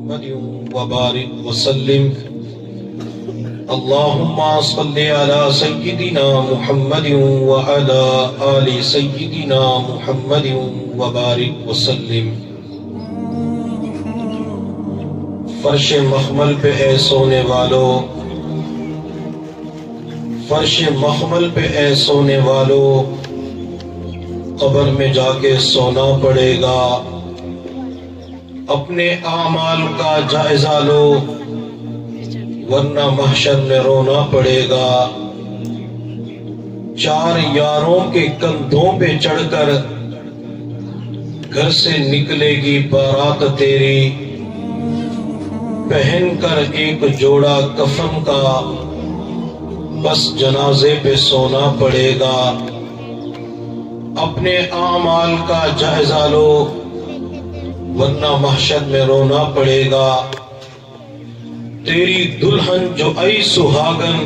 محمد وبارک وسلم اللہم صل علی سیدنا محمد وعلی آل سیدنا محمد وبارک وسلم۔ فرش مخمل پہ اے سونے والو، فرش مخمل پہ اے سونے والو، قبر میں جا کے سونا پڑے گا۔ اپنے اعمال کا جائزہ لو ورنہ محشر میں رونا پڑے گا۔ چار یاروں کے کندھوں پہ چڑھ کر گھر سے نکلے گی بارات تیری، پہن کر ایک جوڑا کفن کا بس جنازے پہ سونا پڑے گا۔ اپنے اعمال کا جائزہ لو ورنہ محشر میں رونا پڑے گا۔ تیری دلہن جو آئی سہاگن،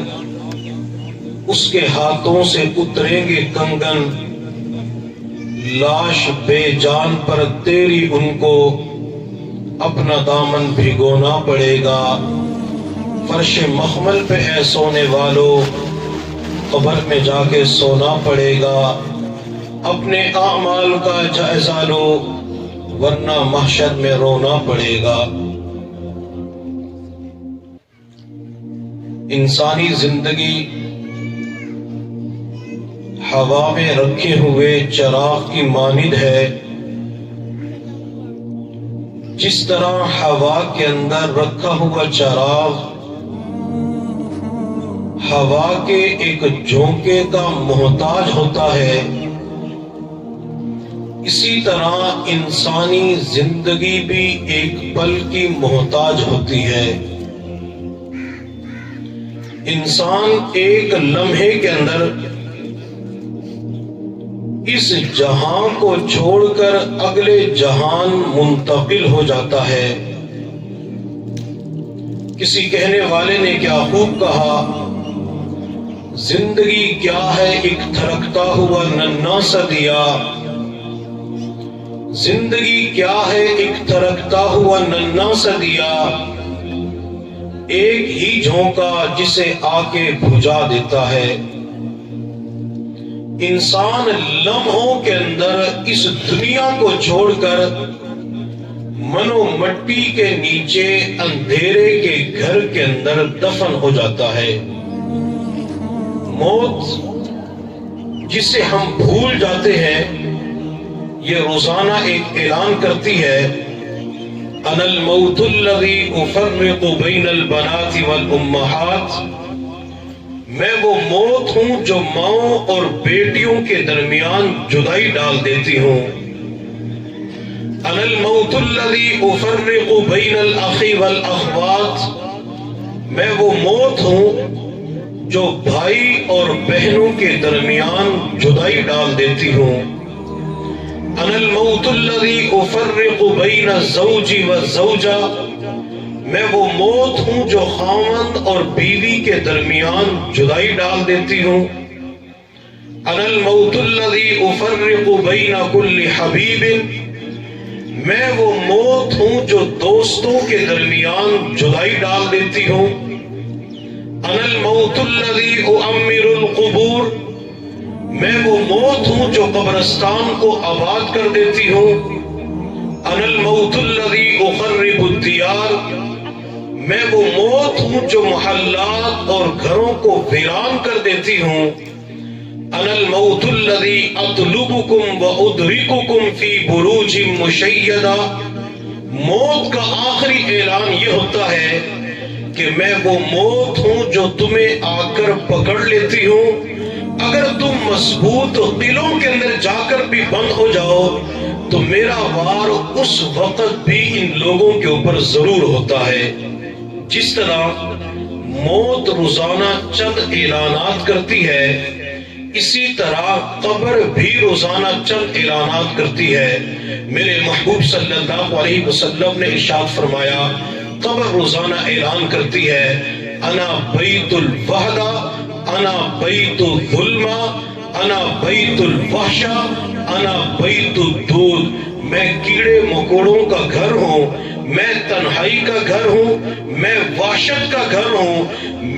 اس کے ہاتھوں سے اتریں گے کنگن، لاش بے جان پر تیری ان کو اپنا دامن بھگونا پڑے گا۔ فرش مخمل پہ اے سونے والو، قبر میں جا کے سونا پڑے گا۔ اپنے اعمال کا جائزہ لو ورنہ محشر میں رونا پڑے گا۔ انسانی زندگی ہوا میں رکھے ہوئے چراغ کی مانند ہے۔ جس طرح ہوا کے اندر رکھا ہوا چراغ ہوا کے ایک جھونکے کا محتاج ہوتا ہے، اسی طرح انسانی زندگی بھی ایک پل کی محتاج ہوتی ہے۔ انسان ایک لمحے کے اندر اس جہاں کو چھوڑ کر اگلے جہان منتقل ہو جاتا ہے۔ کسی کہنے والے نے کیا خوب کہا، زندگی کیا ہے ایک تھرکتا ہوا ننھا سا دیا، زندگی کیا ہے ایک تھرکتا ہوا ننھا سا دیا، ایک ہی جھونکا جسے آ کے بجھا دیتا ہے۔ انسان لمحوں کے اندر اس دنیا کو چھوڑ کر منو مٹی کے نیچے اندھیرے کے گھر کے اندر دفن ہو جاتا ہے۔ موت جسے ہم بھول جاتے ہیں، یہ روزانہ ایک اعلان کرتی ہے، انا الموت الذی افرق بین البنات والامہات، میں وہ موت ہوں جو ماؤں اور بیٹیوں کے درمیان جدائی ڈال دیتی ہوں۔ انا الموت الذی افرق بین الاخ والاخوات، میں وہ موت ہوں جو بھائی اور بہنوں کے درمیان جدائی ڈال دیتی ہوں۔ انا الموت الذی افرق بین الزوج والزوجہ، میں وہ موت ہوں جو خاوند اور بیوی کے درمیان جدائی ڈال دیتی ہوں۔ انا الموت الذی افرق بین کل حبیب، میں وہ موت ہوں جو دوستوں کے درمیان جدائی ڈال دیتی ہوں۔ انا الموت الذی اعمر القبور، میں وہ موت ہوں جو قبرستان کو آباد کر دیتی ہوں۔ انا الموت الذی اخرب الدیار، میں وہ موت ہوں جو محلات اور گھروں کو ویران کر دیتی ہوں۔ انا الموت الذی اطلبکم وادرککم فی بروج مشیدہ، موت کا آخری اعلان یہ ہوتا ہے کہ میں وہ موت ہوں جو تمہیں آ کر پکڑ لیتی ہوں۔ اگر تم مضبوط قلعوں کے اندر جا کر بھی بند ہو جاؤ تو میرا وار اس وقت بھی ان لوگوں کے اوپر ضرور ہوتا ہے۔ جس طرح موت روزانہ چند اعلانات کرتی ہے، اسی طرح قبر بھی روزانہ چند اعلانات کرتی ہے۔ میرے محبوب صلی اللہ علیہ وسلم نے ارشاد فرمایا، قبر روزانہ اعلان کرتی ہے، انا بیت الوحدہ، انا بیت الظلمہ، انا بیت الوحشہ، انا بیت الدود، میں کیڑے مکوڑوں کا گھر ہوں، میں تنہائی کا گھر ہوں، میں وحشت کا گھر ہوں،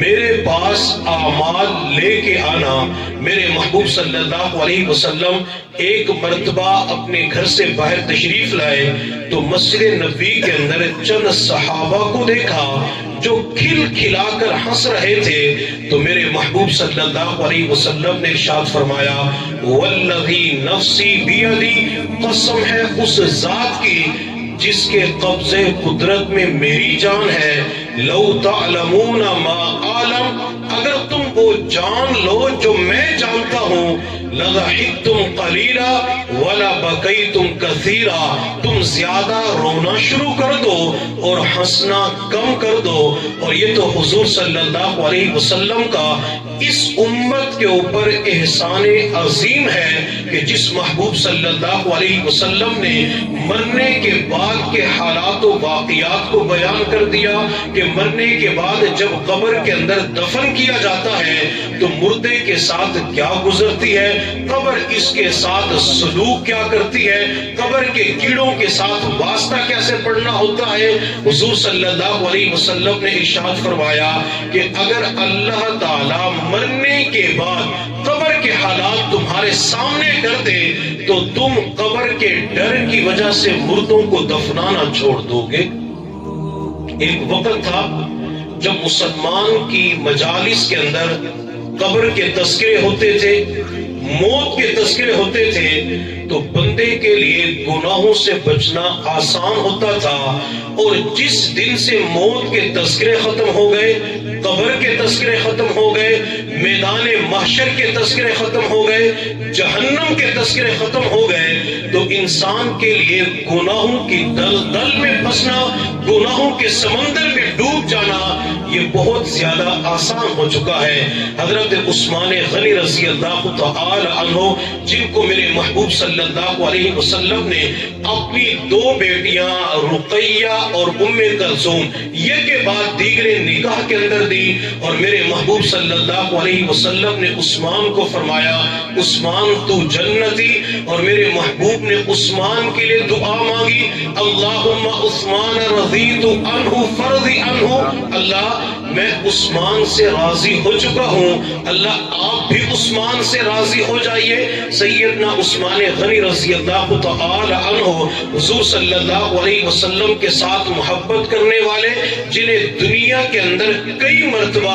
میرے پاس اعمال لے کے آنا۔ میرے محبوب صلی اللہ علیہ وسلم ایک مرتبہ اپنے گھر سے باہر تشریف لائے تو مسجد نبوی کے اندر چند صحابہ کو دیکھا جو کھل کھلا کر ہنس رہے تھے، تو میرے محبوب صلی اللہ علیہ وسلم نے ارشاد فرمایا، والذی نفسی بیدی، قسم ہے اس ذات کی جس کے قبضے قدرت میں میری جان ہے، لو تعلمون ما اعلم، اگر تم وہ جان لو جو میں جانتا ہوں، لضحکتم قلیلا ولا بکیتم کثیرا، تم زیادہ رونا شروع کر دو اور ہنسنا کم کر دو۔ اور یہ تو حضور صلی اللہ علیہ وسلم کا اس امت کے اوپر احسان عظیم ہے کہ جس محبوب صلی اللہ علیہ وسلم نے مرنے کے بعد کے حالات و واقعات کو بیان کر دیا کہ مرنے کے بعد جب قبر کے اندر دفن کیا جاتا ہے تو مردے کے ساتھ کیا گزرتی ہے، قبر اس کے ساتھ سلوک کیا کرتی ہے، قبر کے کیڑوں کے ساتھ واسطہ کیسے پڑھنا ہوتا ہے۔ حضور صلی اللہ علیہ وسلم نے ارشاد فرمایا کہ اگر اللہ تعالی مرنے کے بعد قبر کے حالات تمہارے سامنے کر دے تو تم قبر کے ڈر کی وجہ سے مردوں کو دفنانا چھوڑ دو گے۔ ایک وقت تھا جب مسلمان کی مجالس کے اندر قبر کے تذکرے ہوتے تھے، موت کے تذکرے ہوتے تھے، تو بندے کے لیے گناہوں سے بچنا آسان ہوتا تھا۔ اور جس دن سے موت کے تذکرے ختم ہو گئے، قبر کے تذکرے ختم ہو گئے، میدان محشر کے تذکرے ختم ہو گئے، جہنم کے تذکرے ختم ہو گئے، تو انسان کے لیے گناہوں کی دلدل میں پھنسنا، گناہوں کے سمندر میں ڈوب جانا یہ بہت زیادہ آسان ہو چکا ہے۔ حضرت عثمان غنی رضی اللہ تعالی عنہ، جن کو میرے محبوب صلی اللہ علیہ وسلم نے اپنی دو بیٹیاں رقیہ اور ام کلثوم یہ کے بعد دیگر نکاح کے اندر دی، اور میرے محبوب صلی اللہ علیہ وسلم نے عثمان کو فرمایا، عثمان تو جنتی، اور میرے محبوب نے عثمان کے لیے دعا مانگی، اللہم عثمان رضیت عنہ فرض عنہ، اللہ میں عثمان سے راضی ہو چکا ہوں، اللہ آپ بھی عثمان سے راضی ہو جائیے۔ سیدنا عثمان غنی رضی اللہ تعالی عنہ حضور صلی اللہ علیہ وسلم کے ساتھ محبت کرنے والے، جنہیں دنیا کے اندر کئی مرتبہ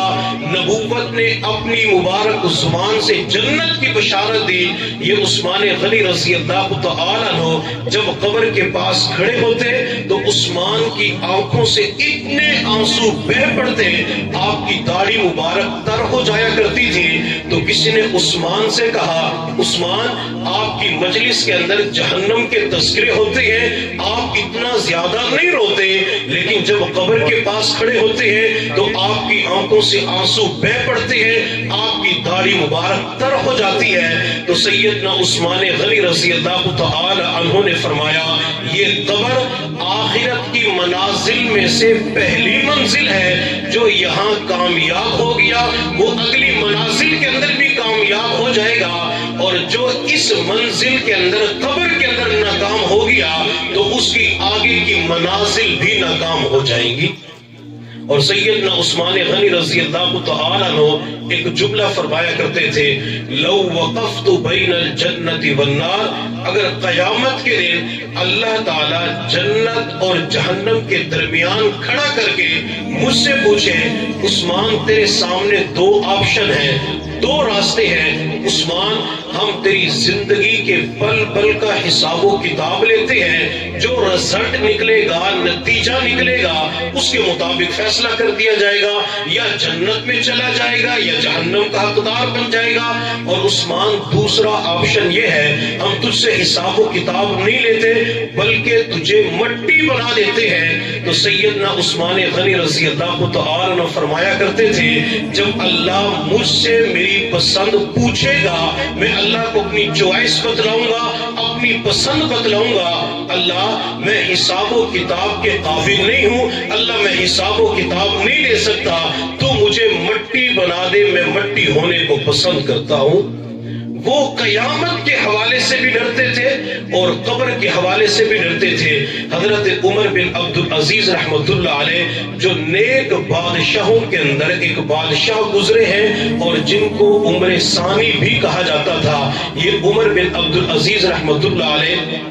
نبوت نے اپنی مبارک زبان سے جنت کی بشارت دی، یہ عثمان غنی رضی اللہ تعالی عنہ جب قبر کے پاس کھڑے ہوتے تو عثمان کی آنکھوں سے اتنے آنسو بہہ پڑتے، آپ کی داڑھی مبارک تر ہو جایا کرتی تھی۔ تو کسی نے عثمان سے کہا، عثمان آپ کی مجلس کے اندر جہنم کے تذکرے ہوتے ہیں، آپ اتنا زیادہ نہیں روتے، لیکن جب قبر کے پاس کھڑے ہوتے ہیں تو آپ کی آنکھوں سے آنسو بہہ پڑتے ہیں، آپ کی داڑھی مبارک تر ہو جاتی ہے۔ تو سیدنا عثمان غنی رضی اللہ تعالی عنہ نے فرمایا، یہ قبر آخرت کی منازل میں سے پہلی منزل ہے، جو یہاں کامیاب ہو گیا وہ اگلی منازل کے اندر بھی کامیاب ہو جائے گا، اور جو اس منزل کے اندر قبر کے اندر ناکام ہو گیا تو اس کی آگے کی منازل بھی ناکام ہو جائیں گی۔ اور سیدنا عثمان غنی رضی اللہ تعالی عنہ ایک جملہ فرمایا کرتے تھے، لو وقفت بین الجنت والنار، اگر قیامت کے دن اللہ تعالی جنت اور جہنم کے درمیان کھڑا کر کے مجھ سے پوچھے، عثمان تیرے سامنے دو آپشن ہیں، دو راستے ہیں، عثمان ہم تیری زندگی کے پل پل کا حساب و کتاب لیتے ہیں، جو رزلٹ نکلے گا، نتیجہ نکلے گا، اس کے مطابق فیصلہ کر دیا جائے گا، یا جنت میں چلا جائے گا یا جہنم کا حقدار بن جائے گا۔ اور عثمان دوسرا آپشن یہ ہے، ہم تجھ سے حساب و کتاب نہیں لیتے بلکہ تجھے مٹی بنا دیتے ہیں۔ تو سیدنا عثمان غنی رضی اللہ تعالی عنہ فرمایا کرتے تھے، جب اللہ مجھ سے میری پسند پوچھے گا میں اللہ کو اپنی چوائس بتلاؤں گا، اپنی پسند بتلاؤں گا، اللہ میں حساب و کتاب کے قابل نہیں ہوں، اللہ میں حساب و کتاب نہیں لے سکتا، تو مجھے مٹی بنا دے، میں مٹی ہونے کو پسند کرتا ہوں۔ وہ قیامت کے حوالے سے بھی ڈرتے تھے اور قبر کے حوالے سے بھی ڈرتے تھے۔ حضرت عمر بن عبدالعزیز رحمۃ اللہ علیہ جو نیک بادشاہوں کے اندر ایک بادشاہ گزرے ہیں اور جن کو عمر ثانی بھی کہا جاتا تھا، یہ عمر بن عبدالعزیز رحمۃ اللہ علیہ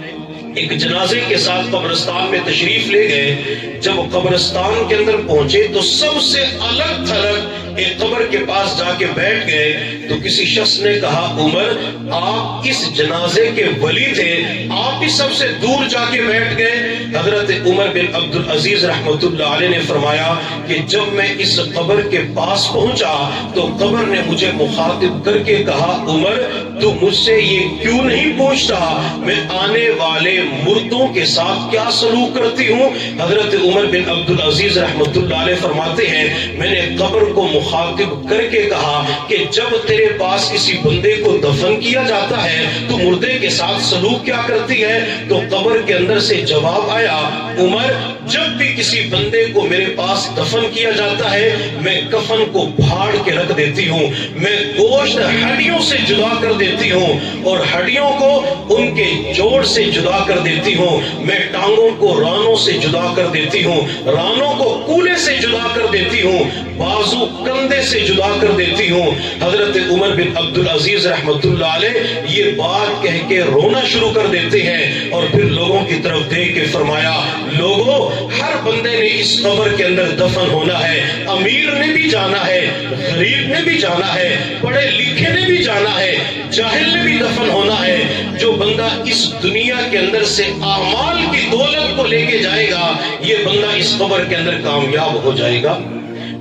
ایک جنازے کے ساتھ قبرستان میں تشریف لے گئے۔ جب قبرستان کے اندر پہنچے تو سب سے الگ تھلگ ایک قبر کے پاس جا کے بیٹھ گئے تو کسی شخص نے کہا، عمر آپ اس جنازے کے ولی تھے، آپ بھی سب سے دور جا کے بیٹھ گئے۔ حضرت عمر بن عبدالعزیز رحمۃ اللہ علیہ نے فرمایا کہ جب میں اس قبر کے پاس پہنچا تو قبر نے مجھے مخاطب کر کے کہا، عمر تو مجھ سے یہ کیوں نہیں پوچھتا میں آنے والے مردوں کے ساتھ کیا سلوک کرتی ہوں؟ حضرت عمر بن عبدالعزیز رحمۃ اللہ علیہ فرماتے ہیں، میں نے قبر کو مخاطب کر کے کہا کہ جب تیرے پاس کسی بندے کو دفن کیا جاتا ہے تو مردے کے ساتھ سلوک کیا کرتی ہے؟ تو قبر کے اندر سے جواب آیا، عمر جب بھی کسی بندے کو میرے پاس دفن کیا جاتا ہے میں کفن کو پھاڑ کے رکھ دیتی ہوں، میں گوشت ہڈیوں سے جدا کر دیتی ہوں اور ہڈیوں کو ان کے جوڑ سے جدا کر دیتی ہوں، میں ٹانگوں کو رانوں سے جدا کر دیتی ہوں، رانوں کو کولے سے جدا کر دیتی ہوں، بازو کندھے سے جدا کر دیتی ہوں۔ حضرت عمر بن عبدالعزیز رحمۃ اللہ علیہ یہ بات کہہ کے رونا شروع کر دیتے ہیں اور پھر لوگوں کی طرف دیکھ کے فرمایا، لوگوں ہر بندے نے اس قبر کے اندر دفن ہونا ہے، امیر نے بھی جانا ہے، غریب نے بھی جانا ہے، پڑھے لکھے نے بھی جانا ہے، جاہل نے بھی دفن ہونا ہے۔ جو بندہ اس دنیا کے اندر سے اعمال کی دولت کو لے کے جائے گا یہ بندہ اس قبر کے اندر کامیاب ہو جائے گا۔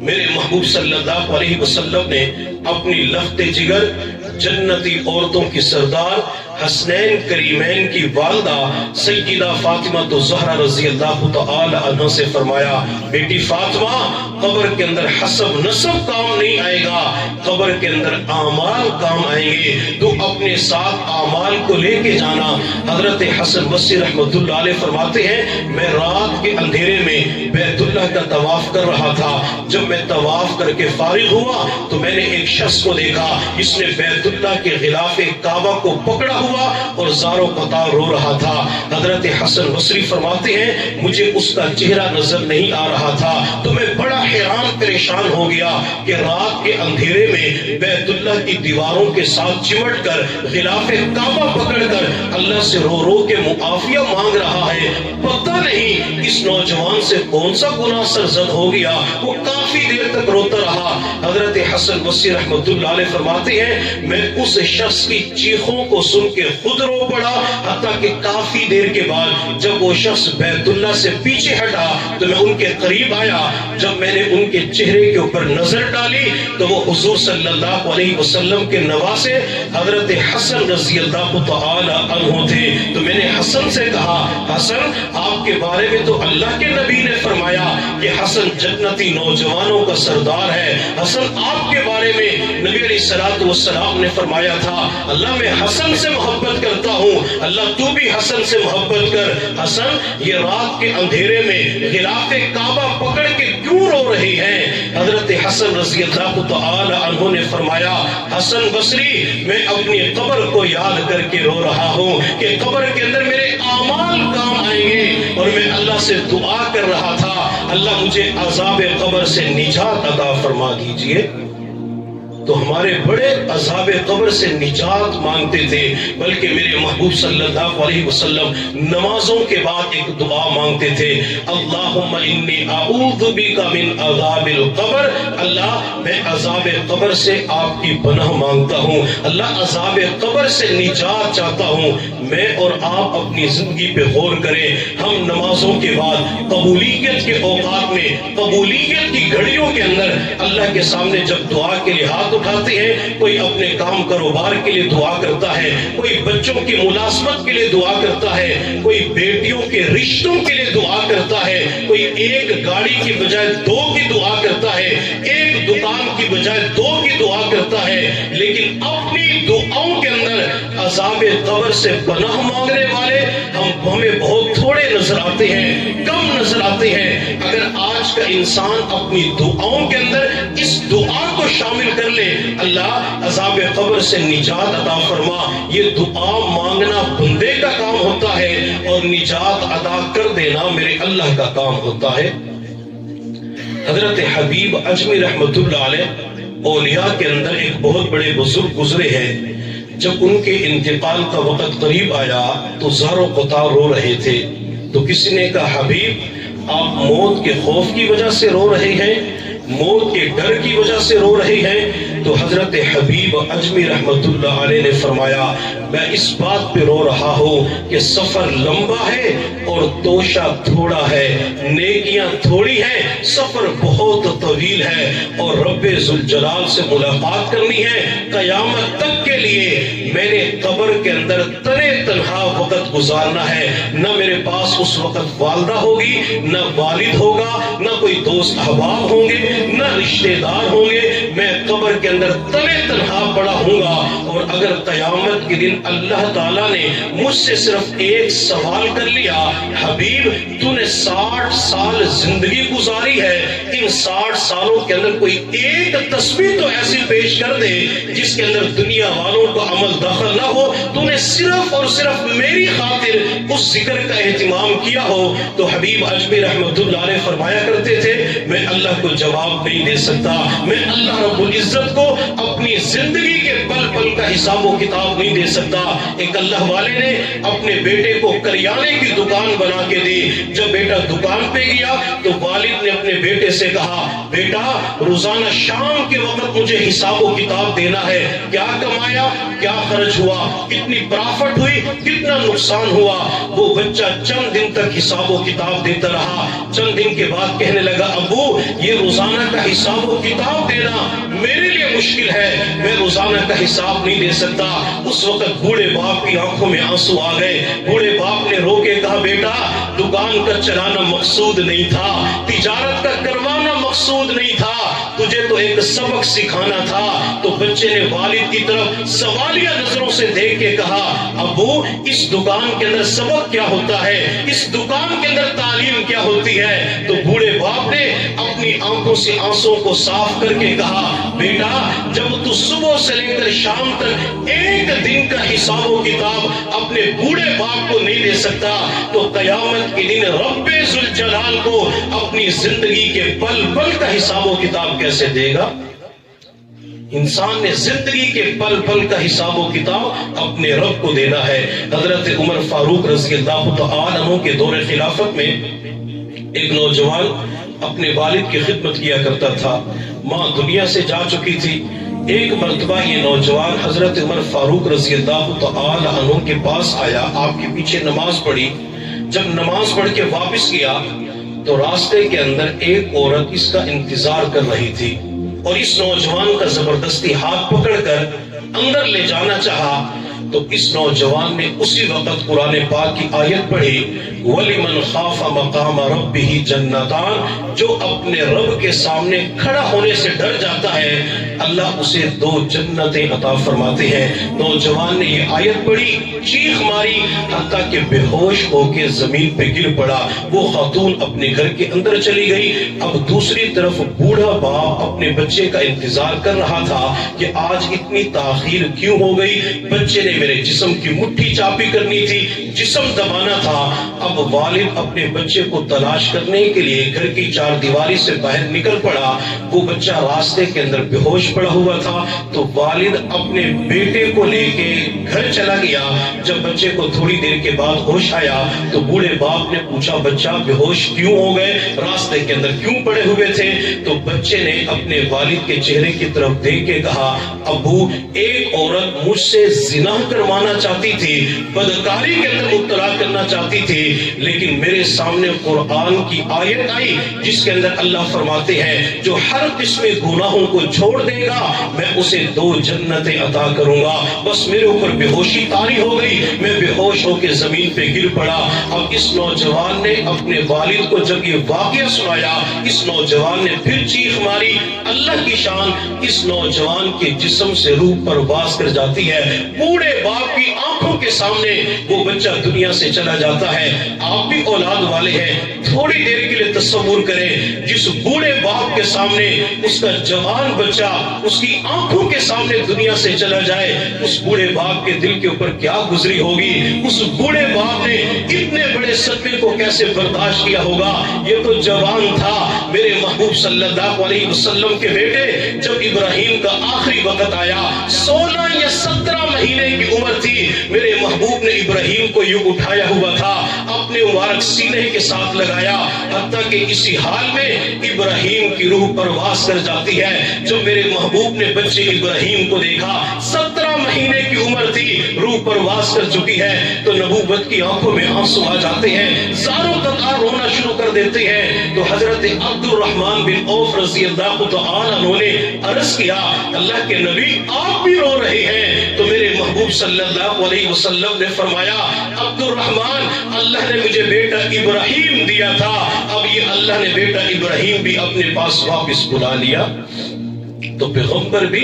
میرے محبوب صلی اللہ علیہ وسلم نے اپنی لخت جگر جنتی عورتوں کی سردار حسنین کریمین کی والدہ سیدہ فاطمہ الزہرا رضی اللہ تعالی عنہ سے فرمایا، بیٹی فاطمہ قبر کے اندر حسب نسب کام نہیں آئے گا، قبر کے اندر اعمال کام آئیں گے، تو اپنے ساتھ اعمال کو لے کے جانا۔ حضرت حسن بصری رحمۃ اللہ علیہ فرماتے ہیں، میں رات کے اندھیرے میں بیت اللہ کا طواف کر رہا تھا، جب میں طواف کر کے فارغ ہوا تو میں نے ایک شخص کو دیکھا جس نے بیت اللہ کے غلاف کعبہ کو پکڑا ہوا اور زاروں قطار رو رہا تھا۔ حضرت حسن بصری فرماتے ہیں، مجھے اس کا چہرہ نظر نہیں آ رہا تھا تو میں بڑا حیران پریشان ہو گیا کہ رات کے اندھیرے میں بیت اللہ کی دیواروں کے ساتھ چمٹ کر غلاف کعبہ پکڑ کر اللہ سے رو رو کے معافیہ مانگ رہا ہے، پتہ نہیں اس نوجوان سے کون سا گناہ سرزد ہو گیا۔ وہ کافی دیر تک روتا رہا۔ حضرت حسن بصری رحمۃ اللہ علیہ فرماتے ہیں، میں اس شخص کی چیخوں کو سن کے خود رو پڑا، حتیٰ کہ کافی دیر کے بعد جب وہ شخص بیت اللہ سے پیچھے ہٹا تو میں ان کے قریب آیا۔ جب میں نے ان کے چہرے کے اوپر نظر ڈالی تو وہ حضور صلی اللہ علیہ وسلم کے نواسے حضرت حسن رضی اللہ تعالی عنہ تھے۔ تو میں نے حسن سے کہا، حسن آپ کے بارے میں تو اللہ کے نبی نے فرمایا کہ حسن جنتی نوجوانوں کا سردار ہے۔ حسن آپ کے بارے میں نبی علیہ الصلوۃ والسلام نے فرمایا تھا، اللہ میں حسن سے محبت کرتا ہوں، اللہ تو بھی حسن سے محبت کر۔ حسن یہ رات کے اندھیرے میں غلاف کعبہ پکڑ کے کیوں رو رہی ہے؟ حضرت حسن رضی اللہ تعالی عنہ نے فرمایا، حسن بصری میں اپنی قبر کو یاد کر کے رو رہا ہوں کہ قبر کے اندر میرے اعمال کام آئیں گے، اور میں اللہ سے دعا کر رہا تھا، اللہ مجھے عذاب قبر سے نجات عطا فرما دیجئے۔ تو ہمارے بڑے عذاب قبر سے نجات مانگتے تھے، بلکہ میرے محبوب صلی اللہ علیہ وسلم نمازوں کے بعد ایک دعا مانگتے تھے، اللہم انی اعوذ بک من عذاب القبر، اللہ میں عذاب قبر سے آپ کی پناہ مانگتا ہوں، اللہ عذاب قبر سے نجات چاہتا ہوں۔ میں اور آپ اپنی زندگی پہ غور کریں، ہم نمازوں کے بعد قبولیت کے اوقات میں، قبولیت کی گھڑیوں کے اندر اللہ کے سامنے جب دعا کے لیے ہاتھ اٹھاتے ہیں، کوئی اپنے کام کاروبار کے لیے دعا کرتا ہے، کوئی بچوں کی ملازمت کے لیے دعا کرتا ہے، کوئی بیٹیوں کے رشتوں کے لیے دعا کرتا ہے، کوئی ایک گاڑی کی بجائے دو کی دعا کرتا ہے، ایک دکان کی بجائے دو کی دعا کرتا ہے، لیکن اپنی دعاؤں کے اندر عذاب قبر سے پناہ مانگنے والے ہمیں بہت تھوڑے نظر آتے ہیں، کم نظر آتے ہیں۔ اگر آج کا انسان اپنی دعاؤں کے اندر اس دعا کو شامل کر لے، اللہ عذاب قبر سے نجات عطا فرما، یہ دعا مانگنا بندے کا کام ہوتا ہے اور نجات عطا کر دینا میرے اللہ کا کام ہوتا ہے۔ حضرت حبیب اجمی رحمت اللہ علیہ اولیاء کے اندر ایک بہت بڑے بزرگ گزرے ہیں۔ جب ان کے انتقال کا وقت قریب آیا تو زار و قطار رو رہے تھے، تو کسی نے کہا حبیب آپ موت کے خوف کی وجہ سے رو رہے ہیں، موت کے ڈر کی وجہ سے رو رہے ہیں؟ تو حضرت حبیب اجمی رحمت اللہ علیہ نے فرمایا میں اس بات پہ رو رہا ہوں کہ سفر لمبا ہے اور توشہ تھوڑا ہے، نیکیاں تھوڑی ہیں، سفر بہت طویل ہے اور رب ذوالجلال سے ملاقات کرنی ہے۔ قیامت تک کے لیے میں نے قبر کے اندر تنے تنہا وقت گزارنا ہے، نہ میرے پاس اس وقت والدہ ہوگی، نہ والد ہوگا، نہ کوئی دوست احباب ہوں گے، نہ رشتہ دار ہوں گے، میں قبر کے اندر تنے تنہا پڑا ہوں گا۔ اور اگر قیامت کے دن اللہ تعالیٰ نے مجھ سے صرف ایک سوال کر لیا، حبیب تو نے 60 سال زندگی گزاری ہے، ان 60 سالوں کے اندر کوئی ایک تصویر تو ایسی پیش کر دے جس کے اندر دنیا والوں کا عمل دخل نہ ہو، تو نے صرف اور صرف میری خاطر اس ذکر کا اہتمام کیا ہو، تو حبیب اجمی رحمت اللہ علیہ فرمایا کرتے تھے میں اللہ کو جواب نہیں دے سکتا، میں اللہ رب العزت کو اپنی زندگی کے پل پل کا حساب و کتاب نہیں دے سکتا۔ ایک اللہ والے نے اپنے بیٹے کو کریانے کی دکان بنا کے دی، جب بیٹا دکان پہ گیا تو والد نے اپنے بیٹے سے کہا بیٹا روزانہ شام کے وقت مجھے حساب و کتاب دینا ہے، کیا کمایا، کیا خرچ ہوا، کتنی پرافٹ ہوئی، کتنا نقصان ہوا۔ وہ بچہ چند دن تک حساب و کتاب دیتا رہا، چند دن کے بعد کہنے لگا ابو یہ روزانہ کا حساب و کتاب دینا میرے لیے مشکل ہے، میں روزانہ کا حساب نہیں دے سکتا۔ اس وقت بوڑھے باپ کی آنکھوں میں آنسو آ گئے، بوڑھے باپ نے رو کے کہا بیٹا دکان کا چلانا مقصود نہیں تھا، تجارت کا کروانا مقصود نہیں تھا، تجھے تو ایک سبق سکھانا تھا۔ تو بچے نے والد کی طرف سوالیہ نظروں سے دیکھ کے کہا ابو اس دکان کے اندر سبق کیا ہوتا ہے، اس دکان کے اندر تعلیم کیا ہوتی ہے؟ تو بوڑھے باپ نے اپنی آنکھوں سے آنسوں کو صاف کر کے کہا بیٹا جب تو صبح سے لے کر شام تک ایک دن کا حساب و کتاب اپنے بوڑھے باپ کو نہیں دے سکتا، تو قیامت کے دن رب ذوالجلال کو اپنی زندگی کے پل پل کا حساب و کتاب کیسے دے گا؟ انسان نے زندگی کے پل پل کا حساب و کتاب اپنے رب کو دینا ہے۔ حضرت عمر فاروق رضی اللہ تعالی عنہ کے دور خلافت میں ایک نوجوان اپنے والد کی خدمت کیا کرتا تھا، ماں دنیا سے جا چکی تھی۔ ایک مرتبہ یہ نوجوان حضرت عمر فاروق رضی اللہ تعالی عنہ کے پاس آیا، آپ کے پیچھے نماز پڑھی۔ جب نماز پڑھ کے واپس گیا تو راستے کے اندر ایک عورت اس کا انتظار کر رہی تھی، اور اس نوجوان کا زبردستی ہاتھ پکڑ کر اندر لے جانا چاہا، تو اس نوجوان نے اسی وقت قرآن پاک کی آیت پڑھی وَلِمَنْ خَافَ مَقَامَ رَبِّهِ جَنَّتَانِ، جو اپنے رب کے سامنے کھڑا ہونے سے ڈر جاتا ہے اللہ اسے 2 جنتیں عطا فرماتے ہیں۔ نوجوان نے یہ آیت پڑھی، چیخ ماری، حتیٰ کہ بے ہوش ہو کے زمین پہ گر پڑا۔ وہ خاتون اپنے گھر کے اندر چلی گئی۔ اب دوسری طرف بوڑھا باپ اپنے بچے کا انتظار کر رہا تھا کہ آج اتنی تاخیر کیوں ہو گئی، بچے نے میرے جسم کی مٹھی چاپی کرنی تھی، جسم دبانا تھا۔ اب والد اپنے بچے کو تلاش کرنے کے لیے گھر کی 4 دیواری سے باہر نکل پڑا۔ وہ بچہ راستے کے اندر بے ہوش پڑا ہوا تھا، تو والد اپنے بیٹے کو لے کے گھر چلا گیا۔ جب بچے کو تھوڑی دیر کے بعد ہوش آیا تو بوڑھے باپ نے پوچھا بچہ بے ہوش کیوں ہو گئے، راستے کے اندر کیوں پڑے ہوئے تھے؟ تو بچے نے اپنے والد کے چہرے کی طرف دیکھ کے کہا ابو ایک عورت مجھ سے زنا کروانا چاہتی تھی، بدکاری کے اندر مبتلا کرنا چاہتی تھی، لیکن میرے سامنے قرآن کی آیت آئی جس کے اندر اللہ فرماتے ہیں جو ہر قسم گناہوں کو چھوڑ دے گا میں اسے 2 جنتیں عطا کروں گا۔ بس میرے اوپر بے ہوشی طاری ہو گئی، میں بے ہوش ہو کے زمین پہ گر پڑا۔ اب اس نوجوان نے اپنے والد کو جب یہ واقعہ سنایا، اس نوجوان نے پھر چیخ ماری۔ اللہ کی شان، اس نوجوان کے جسم سے روح پرواز کر جاتی ہے۔ بوڑھے باپ کی آنکھوں کے سامنے وہ بچہ دنیا سے چلا جاتا ہے. آپ بھی اولاد والے ہیں, تھوڑی دیر کے لیے تصور کریں, جس بوڑھے باپ کے سامنے اس کا جوان بچہ اس کی آنکھوں کے سامنے دنیا سے چلا جائے, اس بوڑھے باپ کے دل کے اوپر کیا گزری ہوگی, اس بوڑھے باپ نے اتنے بڑے صدمے کو کیسے برداشت کیا ہوگا. یہ تو جوان تھا. میرے محبوب صلی اللہ علیہ وسلم کے بیٹے جب ابراہیم کا آخری وقت آیا, 16 یا 17 مہینے کی عمر تھی, میرے محبوب نے ابراہیم کو یوں اٹھایا ہوا تھا, اپنے مبارک سینے کے ساتھ لگایا, حتیٰ کہ اسی حال میں ابراہیم کی روح پرواز کر جاتی ہے. جب میرے محبوب نے بچے ابراہیم کو دیکھا, 17 مہینے کی عمر تھی, روح پرواز کر چکی ہے, تو نبوت کی آنکھوں میں آنسو آ جاتے ہیں, زاروں قطار رونا شروع کر دیتے ہیں. تو حضرت عبد الرحمن بن عوف رضی اللہ تعالی عنہ نے عرض کیا, اللہ کے نبی آپ بھی رو رہے ہیں. تو میرے محبوب صلی اللہ علیہ وسلم نے فرمایا, عبد الرحمن, اللہ نے مجھے بیٹا ابراہیم دیا تھا, اب یہ اللہ نے بیٹا ابراہیم بھی اپنے پاس واپس بلا لیا. تو پیغمبر بھی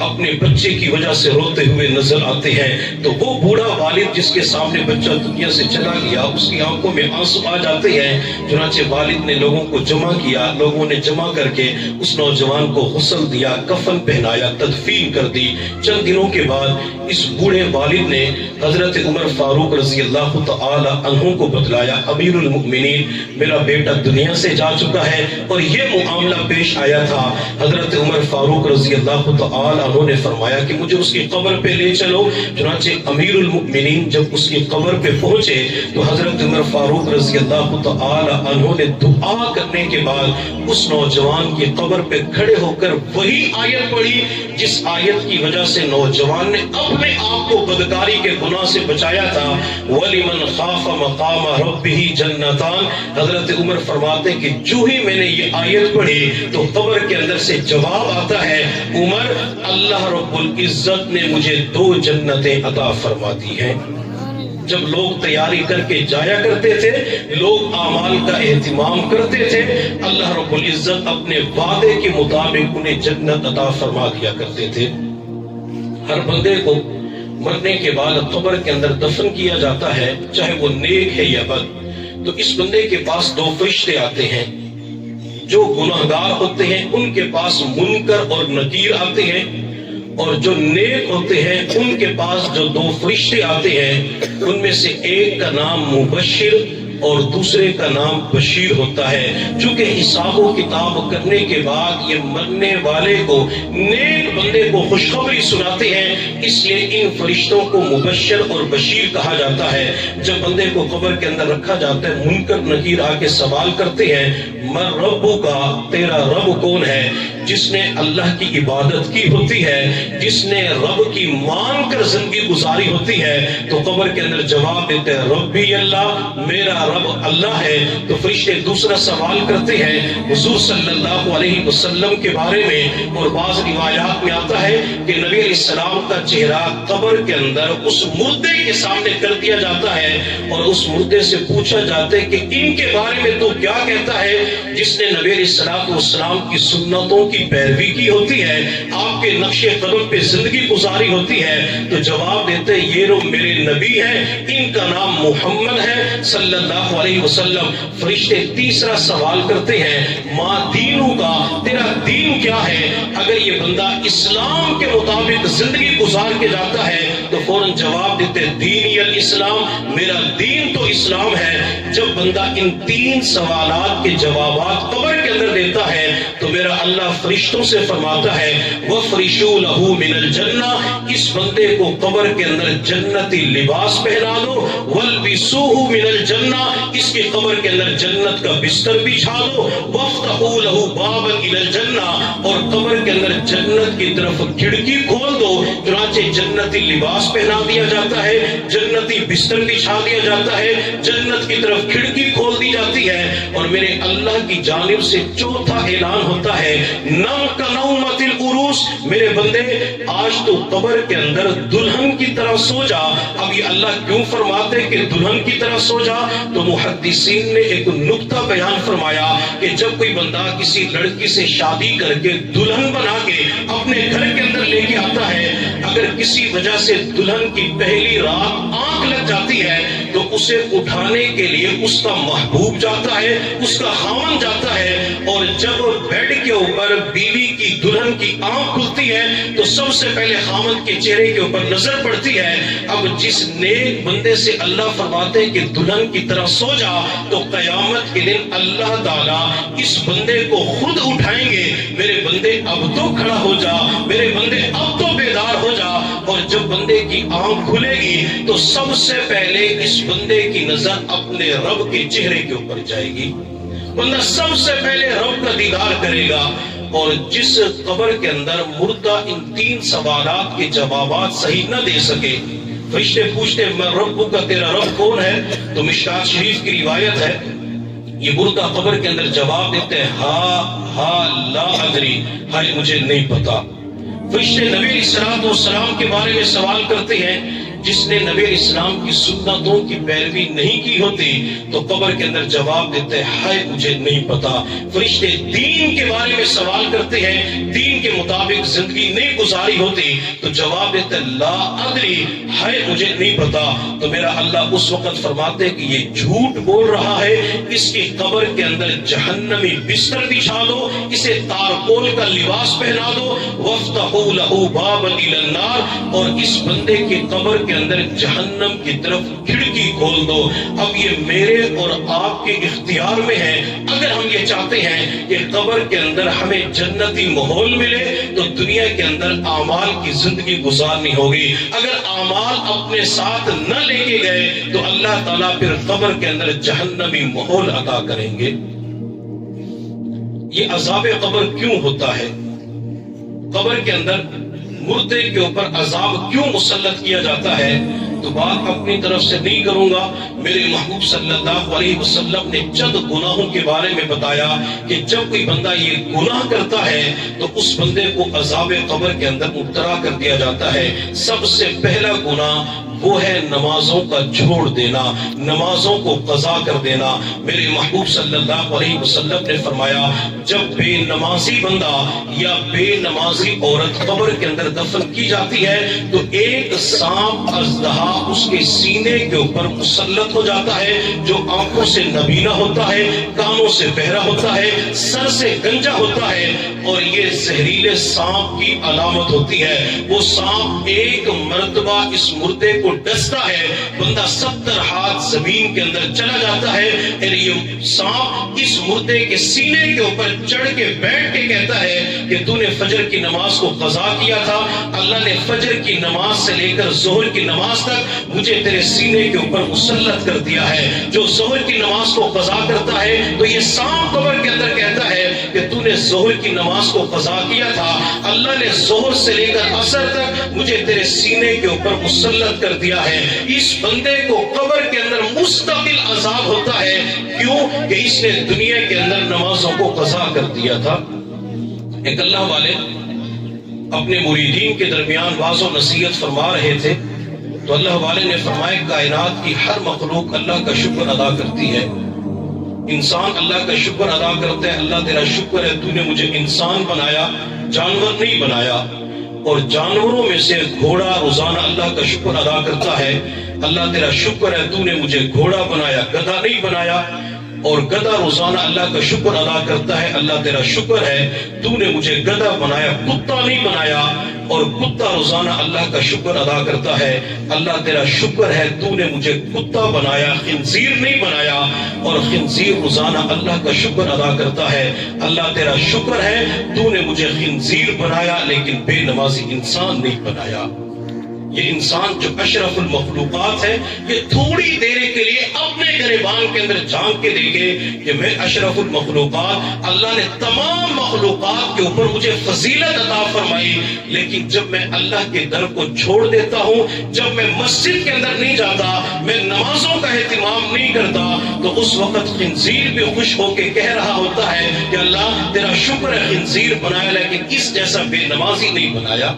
اپنے بچے کی وجہ سے روتے ہوئے نظر آتے ہیں. تو وہ بوڑھا والد جس کے سامنے بچہ دنیا سے چلا گیا, اس کی آنکھوں میں آنسو آ جاتے ہیں. چنانچہ والد نے لوگوں کو جمع کیا, لوگوں نے جمع کر کے اس نوجوان کو غسل دیا, کفن پہنایا, تدفین کر دی. چند دنوں کے بعد اس بوڑھے والد نے حضرت عمر فاروق رضی اللہ تعالی عنہ کو بتلایا, امیر المؤمنین, میرا بیٹا دنیا سے جا چکا ہے اور یہ معاملہ پیش آیا تھا. حضرت عمر فاروق رضی اللہ تعالی عنہ نے فرمایا کہ مجھے اس کی قبر پہ لے چلو. چنانچہ امیر المؤمنین جب اس کی قبر پہ پہنچے تو حضرت عمر فاروق رضی اللہ تعالی عنہ نے دعا کرنے کے بعد اس نوجوان کی قبر پہ کھڑے ہو کر وہی آیت پڑھی جس آیت کی وجہ سے نوجوان نے اپنے آپ کو بدکاری کے گناہ سے بچایا تھا, وَلِمَنْ خَافَ مَقَامَ رَبِّهِ جَنَّتَانِ. حضرت عمر فرماتے کہ جو ہی میں نے یہ آیت پڑھی تو قبر کے اندر سے جواب آتا ہے, عمر, اللہ رب العزت نے مجھے 2 جنتیں عطا فرما دی ہیں. جب لوگ تیاری کر کے جایا کرتے تھے, لوگ اعمال کا اہتمام کرتے تھے, اللہ رب العزت اپنے وعدے کے مطابق انہیں جنت عطا فرما دیا کرتے تھے. ہر بندے کو مرنے کے بعد قبر کے اندر دفن کیا جاتا ہے, چاہے وہ نیک ہے یا بد. تو اس بندے کے پاس 2 فرشتے آتے ہیں. جو گناہگار ہوتے ہیں ان کے پاس منکر اور نکیر آتے ہیں, اور جو نیک ہوتے ہیں ان کے پاس جو 2 فرشتے آتے ہیں, ان میں سے ایک کا نام مبشر اور دوسرے کا نام بشیر ہوتا ہے. چونکہ حساب و کتاب کرنے کے بعد یہ مرنے والے کو, نیک بندے کو خوشخبری سناتے ہیں, اس لیے ان فرشتوں کو مبشر اور بشیر کہا جاتا ہے. جب بندے کو قبر کے اندر رکھا جاتا ہے, منکر نکیر آ کے سوال کرتے ہیں, من ربو کا, تیرا رب کون ہے؟ جس نے اللہ کی عبادت کی ہوتی ہے, جس نے رب کی مان کر زندگی گزاری ہوتی ہے, تو قبر کے اندر جواب دیتے ہیں, ربی اللہ, میرا رب اللہ ہے. تو فرشتے دوسرا سوال کرتے ہیں حضور صلی اللہ علیہ وسلم کے بارے میں, اور بعض روایات میں آتا ہے کہ نبی علیہ السلام کا چہرہ قبر کے اندر اس مردے کے سامنے کر دیا جاتا ہے, اور اس مردے سے پوچھا جاتا ہے کہ ان کے بارے میں تو کیا کہتا ہے, جس نے نبی علیہ السلام کی سنتوں کی پیروی کی ہوتی ہے, آپ کے نقش قدم پہ زندگی گزاری ہوتی ہے. تو جواب دیتے ہیں, یہ رو میرے نبی ہیں, ان کا نام محمد ہے صلی اللہ علیہ وسلم. فرشتے تیسرا سوال کرتے ہیں, ما دینوں کا, تیرا دین کیا ہے؟ اگر یہ بندہ اسلام کے مطابق زندگی گزار کے جاتا ہے تو فوراً جواب دیتے, دینی الاسلام, میرا دین تو اسلام ہے. جب بندہ ان 3 سوالات کے جوابات قبر کے اندر دیتا ہے تو میرا اللہ فرشتوں سے فرماتا ہے, وَفْرِشُوا لَهُ مِنَ الْجَنَّةِ, اس بندے کو قبر کے اندر جنتی لباس پہنا دو, وَالْبِسُوهُ مِنَ الْجَنَّةِ, اس کی قبر کے اندر جنت کا بستر بچھا دو, وَافْتَحُوا لَهُ بَابًا إِلَى الْجَنَّةِ, اور قبر کے اندر جنت کی طرف کھڑکی کھول دو. چنانچہ جنتی لباس پہنا دیا جاتا ہے, جنتی بستر بچھا دیا جاتا ہے, جنت کی طرف کھڑکی کھول دی جاتی ہے, اور میرے اللہ کی جانب سے چوتھا اعلان ہوتا ہے, نم کا نومت العروس فانس میرے بندے آج تو قبر کے اندر دلہن کی طرح سو جا. اب یہ اللہ کیوں فرماتے کہ دلہن کی طرح سو جا؟ تو محدثین نے ایک نکتہ بیان فرمایا کہ جب کوئی بندہ کسی لڑکی سے شادی کر کے دلہن بنا کے اپنے گھر کے اندر لے کے آتا ہے، اگر کسی وجہ سے دلہن کی پہلی رات آنکھ لگ جاتی ہے تو اسے اٹھانے کے لیے اس کا محبوب جاتا ہے، اس کا خاوند جاتا ہے، اور جب بیڈ کے اوپر بیوی کی دلہن کی آنکھ کھلتی ہے تو سب سے پہلے خاوند کے چہرے کے اوپر نظر پڑتی ہے. اب جس نیک بندے سے اللہ فرماتے ہیں کہ دلہن کی طرح سو جا، تو قیامت کے دن اللہ تعالیٰ اس بندے کو خود اٹھائیں گے. میرے بندے اب تو کھڑا ہو جا، میرے بندے اب تو بیدار ہو جا. اور جب بندے کی آنکھ کھلے گی تو سب سے پہلے اس بندے کی نظر اپنے رب کے چہرے کے اوپر جائے گی. بندہ سب سے پہلے رب کا دیدار کرے گا. اور جس قبر کے اندر مردہ ان 3 سوالات کے جوابات صحیح نہ دے سکے، فرشتے پوچھتے میں رب کا، تیرا رب کون ہے؟ تو مشکات شریف کی روایت ہے، یہ مردہ قبر کے اندر جواب دیتے ہیں ہا لا ادری، ہائے مجھے نہیں پتا. فرشتے نبی علیہ السلام کے بارے میں سوال کرتے ہیں، جس نے نبی علیہ السلام کی سنتوں کی پیروی نہیں کی ہوتی تو قبر کے اندر جواب دیتے ہیں ہائے مجھے نہیں پتا. فرشتے دین کے بارے میں سوال کرتے ہیں، دین کے مطابق زندگی نہیں گزاری ہوتی تو جواب دیتے ہیں لا ادری، ہائے مجھے نہیں پتا. تو میرا اللہ اس وقت فرماتے ہیں کہ یہ جھوٹ بول رہا ہے، اس کی قبر کے اندر جہنمی بستر بچھا دو، اسے تارکول کا لباس پہنا دو، وَافْتَحُوا لَهُ بَابًا إِلَى النَّارِ، اور اس بندے کی قبر کے اندر جہنم کی طرف کھڑکی کھول دو. اب یہ میرے اور آپ کے اختیار میں ہے. اگر ہم یہ چاہتے ہیں کہ قبر کے اندر ہمیں جنتی ماحول ملے تو دنیا کے اندر اعمال کی زندگی گزارنی ہوگی. اگر اعمال اپنے ساتھ نہ لے کے گئے تو اللہ تعالیٰ پھر قبر کے اندر جہنمی ماحول عطا کریں گے. یہ عذاب قبر کیوں ہوتا ہے؟ قبر کے اندر مردے کے اوپر عذاب کیوں مسلط کیا جاتا ہے؟ تو بات اپنی طرف سے نہیں کروں گا. میرے محبوب صلی اللہ علیہ وسلم نے چند گناہوں کے بارے میں بتایا کہ جب کوئی بندہ یہ گناہ کرتا ہے تو اس بندے کو عذاب قبر کے اندر مبتلا کر دیا جاتا ہے. سب سے پہلا گناہ وہ ہے نمازوں کا چھوڑ دینا، نمازوں کو قضا کر دینا. میرے محبوب صلی اللہ علیہ وسلم نے فرمایا جب بے نمازی بندہ یا بے نمازی عورت قبر کے اندر دفن کی جاتی ہے تو ایک سانپ اژدہا اس کے سینے کے اوپر مسلط ہو جاتا ہے، جو آنکھوں سے نبینا ہوتا ہے، کانوں سے بہرا ہوتا ہے، سر سے گنجا ہوتا ہے، اور یہ زہریلے سانپ کی علامت ہوتی ہے. وہ سانپ ایک مرتبہ اس مردے کو ڈستا ہے، بندہ 70 ہاتھ زمین کے اندر چلا جاتا ہے، اور یہ سانپ اس مردے کے سینے کے اوپر چڑھ کے بیٹھ کے کہتا ہے کہ تو نے فجر کی نماز کو قضا کیا تھا، اللہ نے فجر کی نماز سے لے کر ظہر کی نماز تک مجھے تیرے سینے کے اوپر مسلط کر دیا ہے. جو ظہر کی نماز کو قضا کرتا ہے تو یہ سانپ قبر کے اندر کہتا ہے کہ تو نے ظہر کی نماز کو قضا کیا تھا، اللہ نے ظہر سے لے کر عصر تک مجھے تیرے سینے کے اوپر مسلط کر دیا ہے. اس بندے کو قبر کے اندر مستقل عذاب ہوتا ہے. کیوں؟ کہ اس نے دنیا کے اندر نمازوں کو قضا کر دیا تھا. ایک اللہ والے اپنے مریدین کے درمیان واعظ و نصیحت فرما رہے تھے تو اللہ والے نے فرمایا کائنات کی ہر مخلوق اللہ کا شکر ادا کرتی ہے. انسان اللہ کا شکر ادا کرتے ہیں، اللہ تیرا شکر ہے تو نے مجھے انسان بنایا، جانور نہیں بنایا. اور جانوروں میں سے گھوڑا روزانہ اللہ کا شکر ادا کرتا ہے، اللہ تیرا شکر ہے تو نے مجھے گھوڑا بنایا، گدھا نہیں بنایا. اور گدھا روزانہ اللہ کا شکر ادا کرتا ہے، اللہ تیرا شکر ہے تو نے مجھے گدھا بنایا، کتا نہیں بنایا. اور کتا روزانہ اللہ کا شکر ادا کرتا ہے، اللہ تیرا شکر ہے تو نے مجھے کتا بنایا، خنزیر نہیں بنایا. اور خنزیر روزانہ اللہ کا شکر ادا کرتا ہے، اللہ تیرا شکر ہے تو نے مجھے خنزیر بنایا لیکن بے نمازی انسان نہیں بنایا. یہ انسان جو اشرف المخلوقات ہے، یہ تھوڑی دیر کے لیے اپنے گریبان کے اندر جھانک کے دیکھے کہ میں اشرف المخلوقات، اللہ نے تمام مخلوقات کے اوپر مجھے فضیلت عطا فرمائی، لیکن جب میں اللہ کے در کو چھوڑ دیتا ہوں، جب میں مسجد کے اندر نہیں جاتا، میں نمازوں کا اہتمام نہیں کرتا، تو اس وقت خنزیر بھی خوش ہو کے کہہ رہا ہوتا ہے کہ اللہ تیرا شکر ہے خنزیر بنایا لیکن اس جیسا بے نمازی نہیں بنایا۔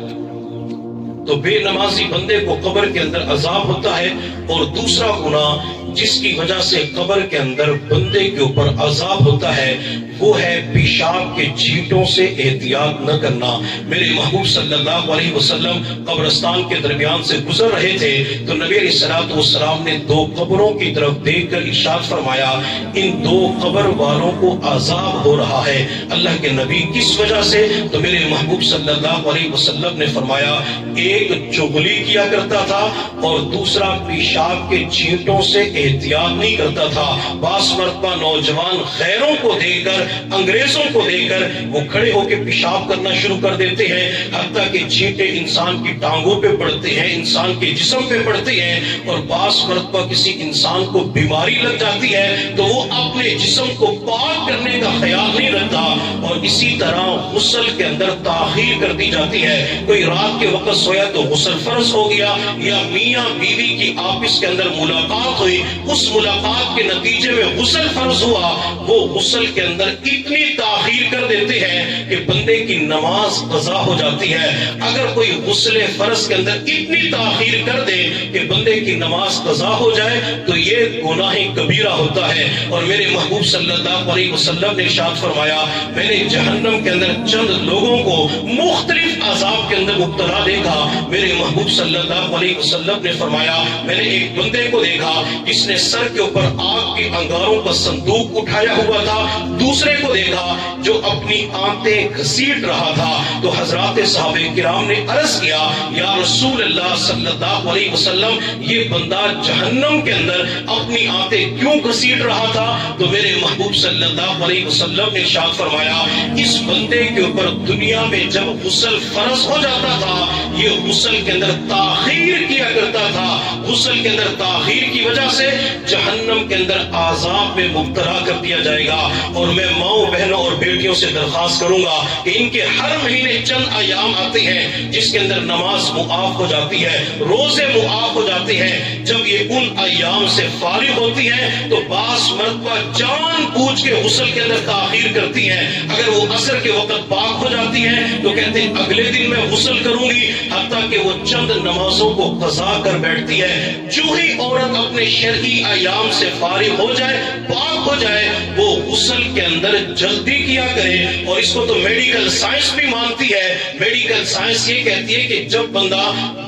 تو بے نمازی بندے کو قبر کے اندر عذاب ہوتا ہے، اور دوسرا گناہ جس کی وجہ سے قبر کے اندر بندے کے اوپر عذاب ہوتا ہے وہ ہے پیشاب کے چھینٹوں سے احتیاط نہ کرنا۔ میرے محبوب صلی اللہ علیہ وسلم قبرستان کے درمیان سے گزر رہے تھے تو نبی علیہ الصلوۃ والسلام نے دو قبروں کی طرف دیکھ کر ارشاد فرمایا ان دو قبر والوں کو عذاب ہو رہا ہے۔ اللہ کے نبی کس وجہ سے؟ تو میرے محبوب صلی اللہ علیہ وسلم نے فرمایا ایک چغلی کیا کرتا تھا اور دوسرا پیشاب کے چھینٹوں سے احتیاط نہیں کرتا تھا۔ بعض مرتبہ نوجوان غیروں کو دیکھ کر، انگریزوں کو دیکھ کر وہ کھڑے ہو کے پیشاب کرنا شروع کر دیتے ہیں، حتیٰ کہ چھینٹے انسان کی ٹانگوں پہ پڑتے ہیں، انسان کے جسم پہ پڑتے ہیں، اور بعض مرتبہ کسی انسان کو بیماری لگ جاتی ہے تو وہ اپنے جسم کو پاک کرنے کا خیال نہیں رکھتا، اور اسی طرح غسل کے اندر تاخیر کر دی جاتی ہے۔ کوئی رات کے وقت سویا تو غسل فرض ہو گیا، یا میاں بیوی کی آپس کے اندر ملاقات ہوئی، اس ملاقات کے نتیجے میں غسل فرض ہوا، وہ غسل کے اندر اتنی تاخیر کر دیتے ہیں کہ بندے کی نماز قضا ہو جاتی ہے۔ اگر کوئی غسل فرض کے اندر اتنی تاخیر کر دے کہ بندے کی نماز قضا ہو جائے تو یہ گناہ کبیرہ ہوتا ہے۔ اور میرے محبوب صلی اللہ علیہ وسلم نے ارشاد فرمایا میں نے جہنم کے اندر چند لوگوں کو مختلف عذاب کے اندر مبتلا دیکھا۔ میرے محبوب صلی اللہ علیہ وسلم نے فرمایا میں نے ایک بندے کو دیکھا جس نے سر کے اوپر آگ کے انگاروں کا صندوق اٹھایا ہوا تھا، دوسرے کو دیکھا جو اپنی آنتیں گھسیٹ رہا تھا۔ تو حضرات صحابہ کرام نے عرض کیا یا رسول اللہ صلی اللہ علیہ وسلم یہ بندہ جہنم کے اندر اپنی آنتیں کیوں گھسیٹ رہا تھا؟ تو میرے محبوب صلی اللہ علیہ وسلم نے ارشاد فرمایا اس بندے کے اوپر دنیا میں جب غسل فرض ہو جاتا تھا یہ غسل کے اندر تاخیر کیا کرتا تھا، غسل کے اندر تاخیر کی وجہ سے جہنم کے اندر عذاب میں مبتلا کر دیا جائے گا۔ اور میں ماؤں بہنوں اور بیٹیوں سے درخواست کروں گا کہ ان کے ہر مہینے چند ایام آتے ہیں جس کے اندر نماز معاف ہو جاتی ہے، روزے معاف ہو جاتے ہیں، جب یہ ان ایام سے فارغ ہوتی ہیں تو بعض مرتبہ جان بوجھ کے غسل کے اندر تاخیر کرتی ہیں۔ اگر وہ عصر کے وقت پاک ہو جاتی ہیں تو کہتے ہیں اگلے دن میں غسل کروں گی، حتیٰ کہ وہ چند نمازوں کو قضا کر بیٹھتی ہے۔ جو ہی عورت اپنے شرعی ایام سے فارغ ہو جائے، پاک ہو جائے، وہ غسل کے اندر جلدی کیا کرے۔ اور اس کو تو میڈیکل سائنس بھی مانتی ہے۔ میڈیکل سائنس یہ کہتی ہے کہ جب بندہ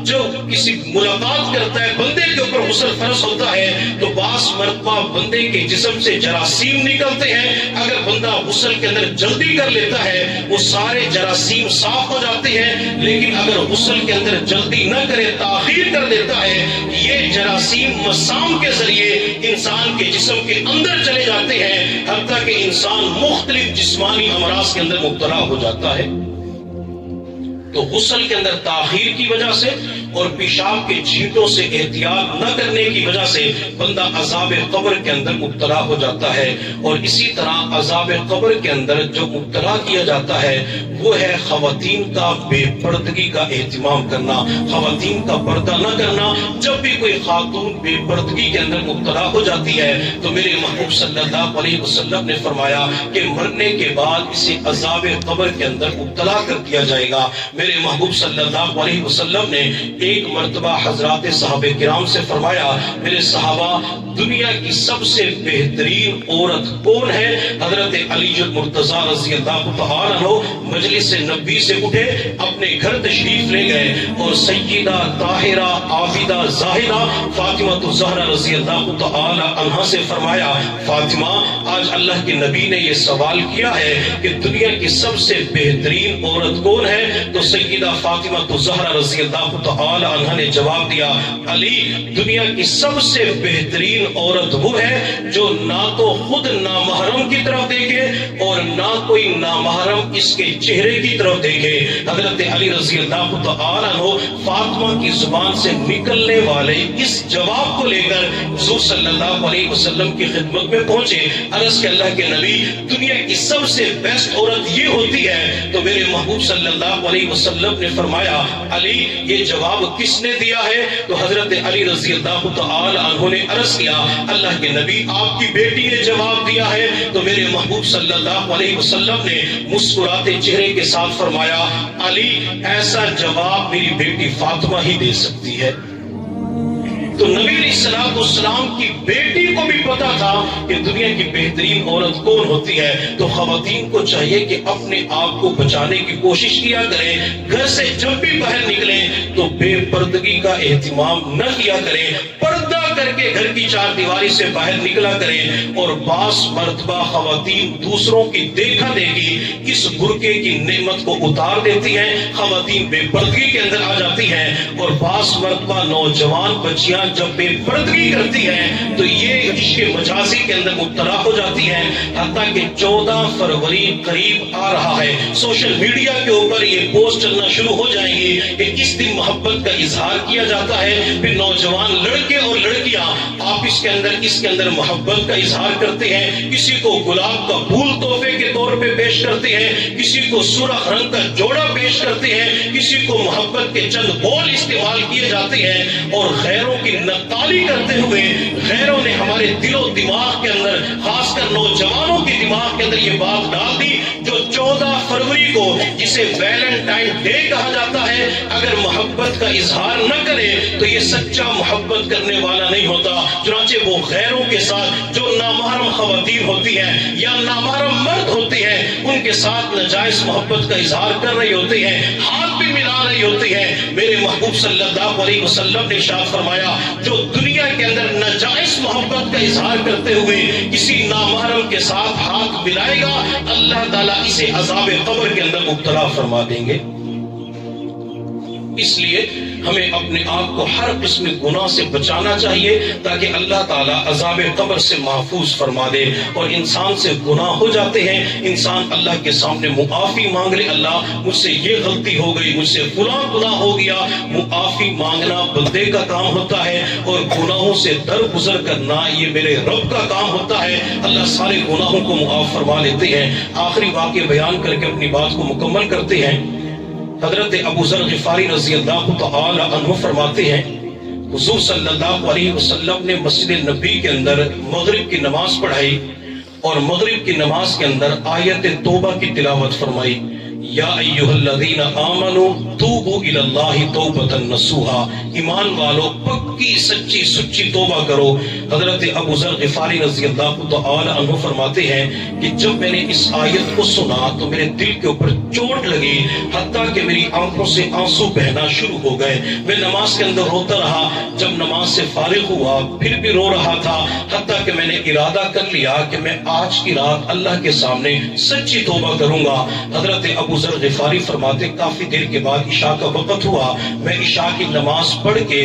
جو کسی ملاقات کرتا ہے بندے کے اوپر غسل فرض ہوتا ہے تو بعض مرتبہ بندے کے جسم سے جراثیم نکلتے ہیں، اگر بندہ غسل کے اندر جلدی کر لیتا ہے وہ سارے جراثیم صاف ہو جاتے ہیں، لیکن اگر غسل کے اندر جلدی نہ کرے تاخیر کر دیتا ہے یہ جراثیم مسام کے ذریعے انسان کے جسم کے اندر چلے جاتے ہیں، حتیٰ کہ انسان مختلف جسمانی امراض کے اندر مبتلا ہو جاتا ہے۔ تو غسل کے اندر تاخیر کی وجہ سے اور پیشاب کے چھینٹوں سے احتیاط نہ کرنے کی وجہ سے بندہ عذاب قبر کے اندر مبتلا ہو جاتا ہے۔ اور اسی طرح عذاب قبر کے اندر جو مبتلا کیا جاتا ہے وہ ہے خواتین کا بے پردگی کا اہتمام کرنا، خواتین کا پردہ نہ کرنا۔ جب بھی کوئی خاتون بے پردگی کے اندر مبتلا ہو جاتی ہے تو میرے محبوب صلی اللہ علیہ وسلم نے فرمایا کہ مرنے کے بعد اسے عذاب قبر کے اندر مبتلا کر دیا جائے گا۔ میرے محبوب صلی اللہ علیہ وسلم نے ایک مرتبہ حضرات صحابہ کرام سے فرمایا میرے صحابہ دنیا کی سب سے بہترین عورت کون ہے؟ حضرت علی المرتضیٰ رضی اللہ تعالیٰ عنہ مجلس نبی سے اٹھے، اپنے گھر تشریف لے گئے اور سیدہ طاہرہ عابدہ زاہدہ فاطمہ الزہرا رضی اللہ تعالی عنہا سے فرمایا فاطمہ آج اللہ کے نبی نے یہ سوال کیا ہے کہ دنیا کی سب سے بہترین عورت کون ہے؟ تو سیدہ فاطمہ الزہرا رضی اللہ تعالی عنہا نے جواب دیا علی دنیا کی سب سے بہترین عورت وہ ہے جو نہ تو خود نامحرم کی طرف دیکھے اور نہ کوئی نامحرم اس کے چہرے کی طرف دیکھے. حضرت علی رضی اللہ تعالی عنہ فاطمہ کی زبان سے نکلنے والے اس جواب کو لے کر حضور صلی اللہ علیہ وسلم کی خدمت میں پہنچے. عرض کہ اللہ کے نبی, دنیا کی سب سے بیسٹ عورت یہ ہوتی ہے. تو میرے محبوب صلی اللہ علیہ وسلم نے فرمایا, علی یہ جواب کس نے دیا ہے؟ تو حضرت علی رضی اللہ تعالی عنہ نے عرض کیا, اللہ کے نبی آپ کی بیٹی نے جواب دیا ہے. تو میرے محبوب صلی اللہ علیہ وسلم نے مسکراتے چہرے کے ساتھ فرمایا, علی ایسا جواب میری بیٹی فاطمہ ہی دے سکتی ہے. تو نبی علیہ السلام کی بیٹی کو بھی پتا تھا کہ دنیا کی بہترین عورت کون ہوتی ہے. تو خواتین کو چاہیے کہ اپنے آپ کو بچانے کی کوشش کیا کریں. گھر سے جب بھی باہر نکلیں تو بے پردگی کا اہتمام نہ کیا کریں, پردہ کر کے گھر کی چار دیواری سے باہر نکلا کریں. اور بعض مرتبہ خواتین دوسروں کی دیکھا دیکھی اس برقعے کی نعمت کو اتار دیتی ہیں, خواتین بے پردگی کے اندر آ جاتی ہیں. اور بعض مرتبہ نوجوان بچیاں جب بے پردگی کرتی ہیں تو یہ عشق مجازی کے اندر مبتلا ہو جاتی ہیں. حتیٰ کہ 14 فروری قریب آ رہا ہے, سوشل میڈیا کے اوپر یہ پوسٹ چلنا شروع ہو جائیں گی کہ اس دن محبت کا اظہار کیا جاتا ہے. پھر نوجوان لڑکے اور لڑکیاں آپس کے اندر اس کے اندر محبت کا اظہار کرتے ہیں. کسی کو گلاب کا پھول تحفے کے طور پہ پیش کرتے ہیں, کسی کو سرخ رنگ کا جوڑا پیش کرتے ہیں, کسی کو محبت کے چند بول استعمال کیے جاتے ہیں. اور غیروں کی نقالی کرتے ہوئے غیروں نے ہمارے دل و دماغ کے اندر, خاص کر نوجوانوں کے دماغ کے اندر یہ بات ڈال دی جو 14 فروری کو جسے ویلنٹائن ڈے کہا جاتا ہے, اگر محبت کا اظہار نہ کرے تو یہ سچا محبت کرنے والا نہیں ہوتا. چنانچہ وہ غیروں کے ساتھ جو نامحرم خواتین ہوتی ہیں یا نامحرم مرد ہوتے ہیں ان کے ساتھ ناجائز محبت کا اظہار کر رہی ہوتی ہیں, ہاتھ بھی ملا رہی ہوتی ہیں. میرے محبوب صلی اللہ علیہ وسلم نے ارشاد فرمایا, جو دنیا کے اندر ناجائز محبت کا اظہار کرتے ہوئے کسی نامحرم کے ساتھ ہاتھ ملائے گا, اللہ تعالیٰ اسے عذاب قبر کے اندر مبتلا فرما دیں گے. اس لیے ہمیں اپنے آپ کو ہر قسم گناہ سے بچانا چاہیے تاکہ اللہ تعالیٰ عذاب قبر سے محفوظ فرما دے. اور انسان سے گناہ ہو جاتے ہیں, انسان اللہ کے سامنے معافی مانگ لے, اللہ مجھ سے یہ غلطی ہو گئی, مجھ سے فلاں گناہ ہو گیا. معافی مانگنا بندے کا کام ہوتا ہے اور گناہوں سے درگزر کرنا یہ میرے رب کا کام ہوتا ہے. اللہ سارے گناہوں کو معاف فرما لیتے ہیں. آخری واقعہ بیان کر کے اپنی بات کو مکمل کرتے ہیں. حضرت ابو ذر غفاری رضی اللہ تعالی عنہ فرماتے ہیں, حضور صلی اللہ علیہ وسلم نے مسجد نبی کے اندر مغرب کی نماز پڑھائی اور مغرب کی نماز کے اندر آیت توبہ کی تلاوت فرمائی. یا ایھا الذین آمنوا توبوا الی اللہ توبۃ نصوحا, ایمان والو پکی سچی سچی توبہ کرو. حضرت ابو ذر غفاری رضی اللہ تعالی عنہ فرماتے ہیں کہ جب میں نے اس آیت کو سنا تو میرے دل کے اوپر چوٹ لگی, حتیٰ کہ میری آنکھوں سے آنسو بہنا شروع ہو گئے. میں نماز کے اندر روتا رہا, جب نماز سے فارغ ہوا پھر بھی رو رہا تھا, حتیٰ کہ میں نے ارادہ کر لیا کہ میں آج کی رات اللہ کے سامنے سچی توبہ کروں گا. حضرت ابو ذر غفاری فرماتے کافی دیر کے بعد عشاء کا وقت ہوا, میں عشاء کی نماز پڑھ کے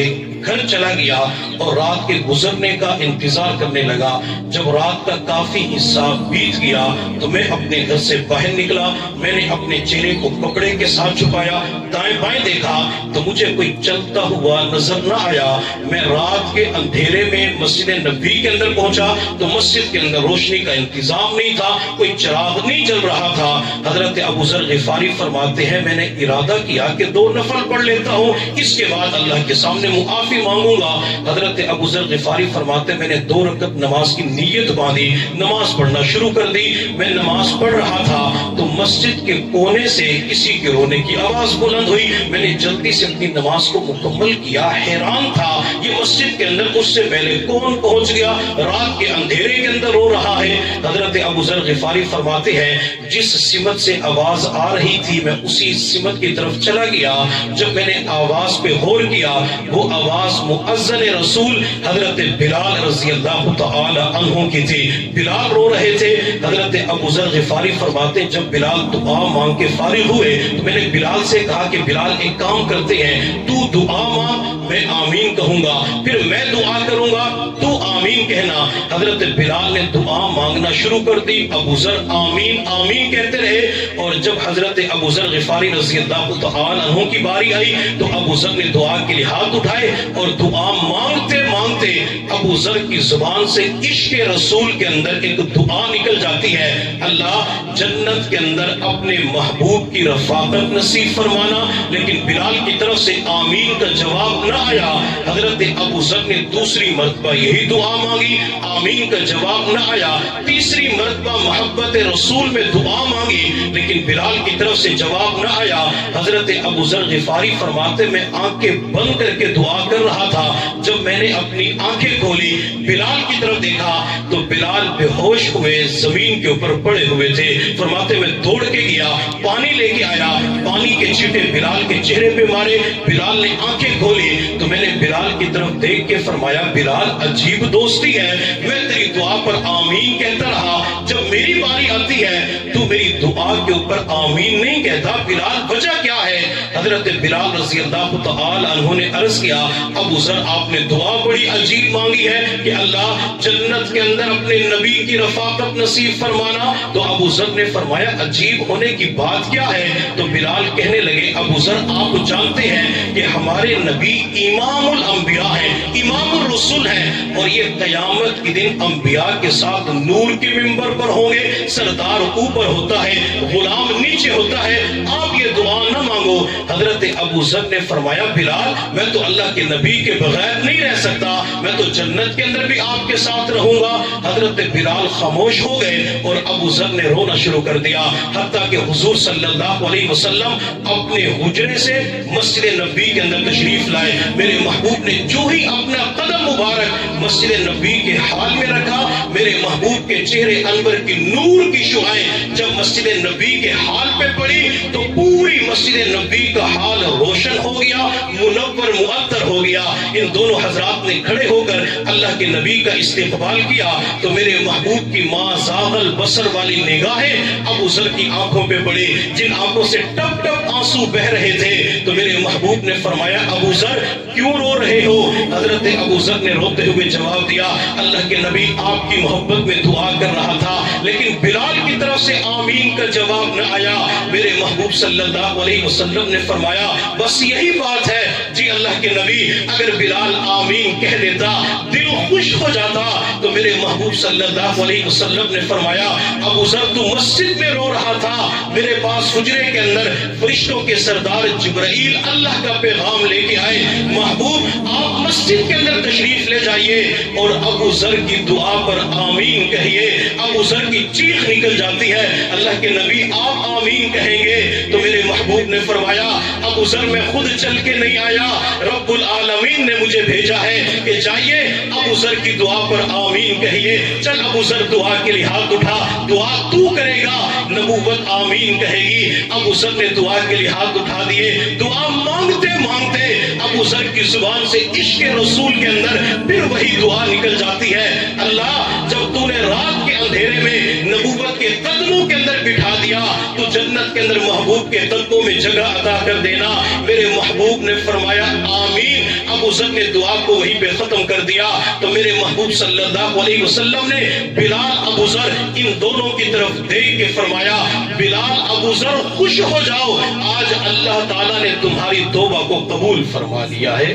گھر چلا گیا اور رات کے گزرنے کا انتظار کرنے لگا. جب رات کا کافی حصہ بیت گیا تو میں اپنے گھر سے باہر نکلا. میں نے اپنے چہرے کو کپڑے کے ساتھ چھپایا, دائیں بائیں دیکھا تو مجھے کوئی چلتا ہوا نظر نہ آیا. میں رات کے اندھیرے میں مسجد نبی کے اندر پہنچا تو مسجد کے اندر روشنی کا انتظام نہیں تھا, کوئی چراغ نہیں جل رہا تھا. حضرت ابو ذر غفاری فرماتے ہیں میں نے ارادہ کیا کہ 2 نفل پڑھ لیتا ہوں, اس کے بعد اللہ کے سامنے معافی مانگوں گا. حضرت ابو ذر غفاری فرماتے میں نے 2 رکعت نماز کی نیت باندھی, نماز پڑھنا شروع کر دی. میں نماز پڑھ رہا تھا تو مسجد کے کونے سے کسی کے رونے کی آواز بلند ہوئی. میں نے جلدی سے اپنی نماز کو مکمل کیا, حیران تھا یہ مسجد کے اندر اس سے پہلے کون پہنچ گیا, رات کے اندھیرے کے اندر رو رہا ہے. حضرت ابو ذر غفاری فرماتے ہیں جس سمت سے آواز آ رہی تھی میں اسی سمت کی طرف چلا گیا. جب میں نے آواز پہ غور کیا وہ آواز مؤذن رسول حضرت بلال رضی اللہ تعالی عنہ کی تھی. بلال رو رہے تھے. حضرت ابو ذر غفاری فرماتے جب بلال دعا مانگ کے فارغ ہوئے تو میں نے بلال سے کہا کہ بلال ایک کام کرتے ہیں, تو دعا مانگ میں آمین کہوں گا, پھر میں دعا کروں گا تو آمین کہنا۔ حضرت بلال نے دعا مانگنا شروع کر دی، ابو ذر آمین آمین کہتے رہے، اور جب حضرت ابو ذر غفاری رضی اللہ تعالی عنہ کی باری آئی تو ابو ذر نے دعا کے لیے ہاتھ اٹھائے، اور دعا مانگتے مانگتے ابو ذر کی زبان سے عشق رسول کے اندر ایک دعا نکل جاتی ہے، اللہ جنت کے اندر اپنے محبوب کی رفاقت نصیب فرمانا۔ لیکن بلال کی طرف سے آمین کا جواب نہ آیا۔ حضرت ابو ذر نے دوسری مرتبہ یہی دعا مانگی، آمین کا جواب نہ آیا۔ تیسری مرتبہ محبت رسول میں دعا مانگی، لیکن بلال کی طرف سے جواب نہ آیا۔ حضرت ابو ذر غفاری فرماتے میں آنکھیں بند کر کے دعا کر رہا تھا، جب میں نے اپنی آنکھیں کھولی بلال کی طرف دیکھا تو بلال بے ہوش ہوئے زمین کے اوپر پڑے ہوئے تھے۔ فرماتے میں دوڑ کے گیا، پانی لے کے آیا، پانی کے چھینٹے بلال کے چہرے پہ مارے۔ بلال نے آنکھیں کھولی تو میں نے بلال کی طرف دیکھ کے فرمایا، بلال عجیب دوستی ہے، میں تیری دعا پر آمین کہتا رہا، جب میری باری آتی ہے تو میری دعا کے اوپر آمین نہیں کہتا، بلال وجہ کیا ہے؟ حضرت بلال رضی اللہ تعالی عنہ نے عرض کیا، ابو ذر آپ نے دعا بڑی عجیب مانگی ہے کہ اللہ جنت کے اندر اپنے نبی کی رفاقت نصیب فرمانا۔ تو ابو ذر نے فرمایا عجیب ہونے کی بات کیا ہے؟ تو بلال کہنے لگے، ابو ذر آپ جانتے ہیں کہ ہمارے نبی امام الانبیاء ہیں، امام الرسول ہیں، اور یہ قیامت کے دن انبیاء کے ساتھ نور کے منبر پر ہوں گے، سردار اوپر ہوتا ہے، غلام نیچے ہوتا ہے، آپ یہ دعا نہ مانگو۔ حضرت ابو ذر نے فرمایا، بلال میں تو اللہ کے نبی کے بغیر نہیں رہ سکتا، میں تو جنت کے اندر بھی آپ کے ساتھ رہوں گا۔ حضرت بلال خاموش ہو گئے اور ابو ذر نے رونا شروع کر دیا، حتیٰ کہ حضور صلی اللہ علیہ وسلم اپنے حجرے سے مسجد نبی کے اندر تشریف لائے۔ میرے محبوب نے جو ہی اپنا قدم مبارک مسجد نبی کے حال میں رکھا، میرے محبوب کے چہرے انور کی نور کی شعائیں جب مسجد نبی کے حال پہ پڑی تو پوری مسجد نبی کا حال روشن ہو گیا، منور معطر ہو گیا۔ ان دونوں حضرات نے کھڑے ہو کر اللہ کے نبی کا استقبال کیا تو میرے محبوب کی ما زاغ البصر والی نگاہیں ابو ذر کی آنکھوں پہ پڑی، جن آنکھوں سے ٹپ ٹپ آنسو بہ رہے تھے۔ تو میرے محبوب نے فرمایا، ابو ذر کیوں رو رہے ہو؟ حضرت ابو ذر نے روتے ہوئے جواب دیا، اللہ کے نبی آپ کی محبت میں دعا کر رہا تھا، لیکن بلال کی طرف سے آمین کا جواب نہ آیا۔ میرے محبوب صلی اللہ علیہ وسلم نے فرمایا، بس یہی بات ہے جی اللہ کے نبی، اگر بلال آمین کہہ دیتا دل خوش ہو جاتا۔ تو میرے محبوب صلی اللہ علیہ وسلم نے فرمایا، ابو ذر تو مسجد میں رو رہا تھا، میرے پاس حجرے کے اندر فرشتوں کے سردار جبرائیل اللہ کا پیغام لے کے آئے، محبوب آپ مسجد کے اندر تشریف لے جائیے اور ابو ذر کی دعا پر آمین کہیے۔ ابو ذر کی چیخ نکل جاتی ہے، اللہ کے نبی آپ آمین کہیں گے؟ تو میرے محبوب نے فرمایا، ابو ذر میں خود چل کے نہیں آیا، رب العالمین نے مجھے بھیجا ہے کہ جائیے ابو ذر کی دعا پر آمین کہیے۔ چل ابو ذر دعا کے لیے ہاتھ اٹھا، دعا تو کرے گا، نبوت آمین کہے گی۔ ابو ذر نے دعا کے لیے ہاتھ اٹھا دیے، دعا مانگتے مانگتے ابو ذر کی زبان سے عشق رسول کے اندر پھر وہی دعا نکل جاتی ہے، اللہ جب تو نے رات کے اندھیرے میں نبوت کے قدموں کے اندر بٹھا دیا تو جنت کے اندر محبوب کے قدموں میں جگہ عطا کر دینا۔ میرے محبوب نے فرمایا آمین، ابو ذر نے دعا کو وہیں پہ ختم کر دیا۔ تو میرے محبوب صلی اللہ علیہ وسلم نے بلال ابو ذر ان دونوں کی طرف دیکھ کے فرمایا، بلال ابو ذر خوش ہو جاؤ، آج اللہ تعالیٰ نے تمہاری توبہ کو قبول فرما لیا ہے۔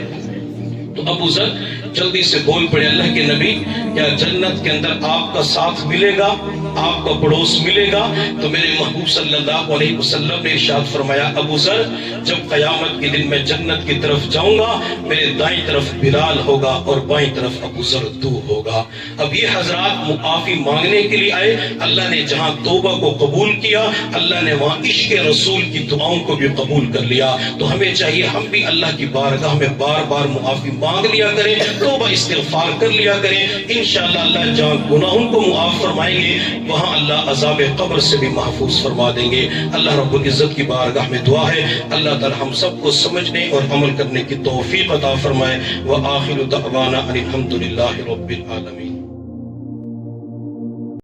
تو ابو ذر جلدی سے بول پڑے، اللہ کے نبی کیا جنت کے اندر آپ کا ساتھ ملے گا، آپ کا پڑوس ملے گا؟ تو میرے محبوب صلی اللہ علیہ وسلم نے ارشاد فرمایا، ابو ذر جب قیامت کے دن میں جنت کی طرف جاؤں گا، میرے دائیں طرف بلال ہوگا اور بائیں طرف ابو ذر تو ہوگا۔ اب یہ حضرات معافی مانگنے کے لیے آئے، اللہ نے جہاں توبہ کو قبول کیا، اللہ نے وہاں عشق رسول کی دعاؤں کو بھی قبول کر لیا۔ تو ہمیں چاہیے ہم بھی اللہ کی بارگاہ میں بار بار معافی مانگ لیا کریں، توبہ استغفار کر لیا کریں، انشاءاللہ اللہ جہاں گناہوں کو معاف فرمائیں گے وہاں اللہ عذاب قبر سے بھی محفوظ فرما دیں گے۔ اللہ رب العزت کی بارگاہ میں دعا ہے اللہ تعالی ہم سب کو سمجھنے اور عمل کرنے کی توفیق عطا فرمائے۔ وآخر دعوانا ان الحمد للہ رب العالمین۔